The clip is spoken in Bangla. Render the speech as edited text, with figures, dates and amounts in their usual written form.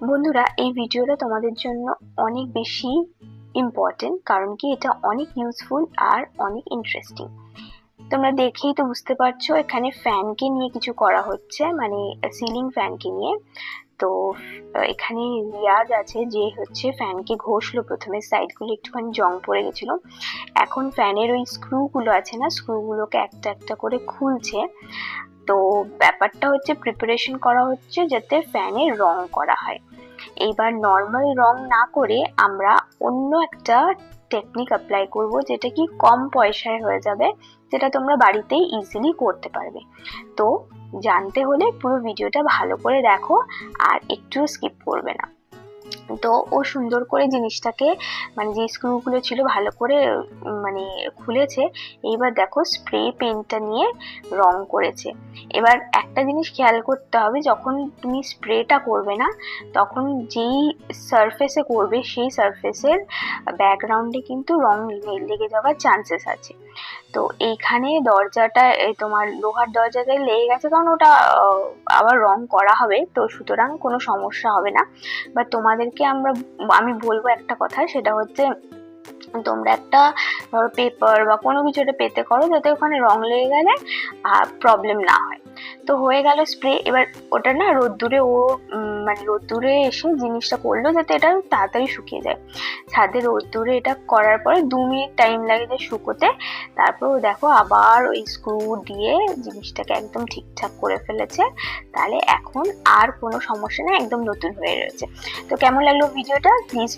বন্ধুরা, এই ভিডিওটা তোমাদের জন্য অনেক বেশি ইম্পর্টেন্ট, কারণ কি এটা অনেক ইউজফুল আর অনেক ইন্টারেস্টিং। তোমরা দেখেই তো বুঝতে পারছো এখানে ফ্যানকে নিয়ে কিছু করা হচ্ছে, মানে সিলিং ফ্যানকে নিয়ে। তো এখানে রিয়াজ আছে, যে হচ্ছে ফ্যানকে ঘষলো, প্রথমে সাইড গুলো একটুখানি জং পড়ে গেছিল। এখন ফ্যানের ওই স্ক্রু গুলো আছে না, স্ক্রু গুলোকে একটা একটা করে খুলছে। তো ব্যাপারটা হচ্ছে প্রিপারেশন করা হচ্ছে যাতে ফ্যানের রং করা হয়। এইবার নর্মাল রং না করে আমরা অন্য একটা টেকনিক অ্যাপ্লাই করব, যেটা কি কম পয়সায় হয়ে যাবে, যেটা তোমরা বাড়িতেই ইজিলি করতে পারবে। তো জানতে হলে পুরো ভিডিওটা ভালো করে দেখো আর একটু স্কিপ করবে না। তো ও সুন্দর করে জিনিসটাকে, মানে যে স্ক্রু গুলো ছিল ভালো করে মানে খুলেছে। এইবার দেখো স্প্রে পেনটা নিয়ে রং করেছে। এবার একটা জিনিস খেয়াল করতে হবে, যখন তুমি স্প্রেটা করবে না, তখন যেই সারফেসে করবে সেই সারফেসের ব্যাকগ্রাউন্ডে কিন্তু রং লেগে যাওয়ার চান্সেস আছে। তো এইখানে দরজাটা তোমার লোহার দরজাটায় লেগে গেছে, কারণ ওটা আবার রং করা হবে, তো সুতরাং কোনো সমস্যা হবে না। বা তোমাদেরকে আমি বলবো একটা কথা, সেটা হচ্ছে তোমরা একটা ধরো পেপার বা কোনো কিছু একটা পেতে করো, যাতে ওখানে রং লেগে গেলে প্রবলেম না হয়। তো হয়ে গেল স্প্রে। এবার ওটা না রোদ্দুরে মানে রোদ্দুরে এসে জিনিসটা করলো যাতে এটা তাড়াতাড়ি শুকিয়ে যায়। ছাদে রোদ্দুরে এটা করার পরে 2 মিনিট টাইম লাগে যে শুকোতে। তারপর দেখো আবার ওই স্ক্রু দিয়ে জিনিসটাকে একদম ঠিকঠাক করে ফেলেছে। তাহলে এখন আর কোনো সমস্যা নেই, একদম নতুন হয়ে রয়েছে। তো কেমন লাগলো ভিডিওটা, প্লিজ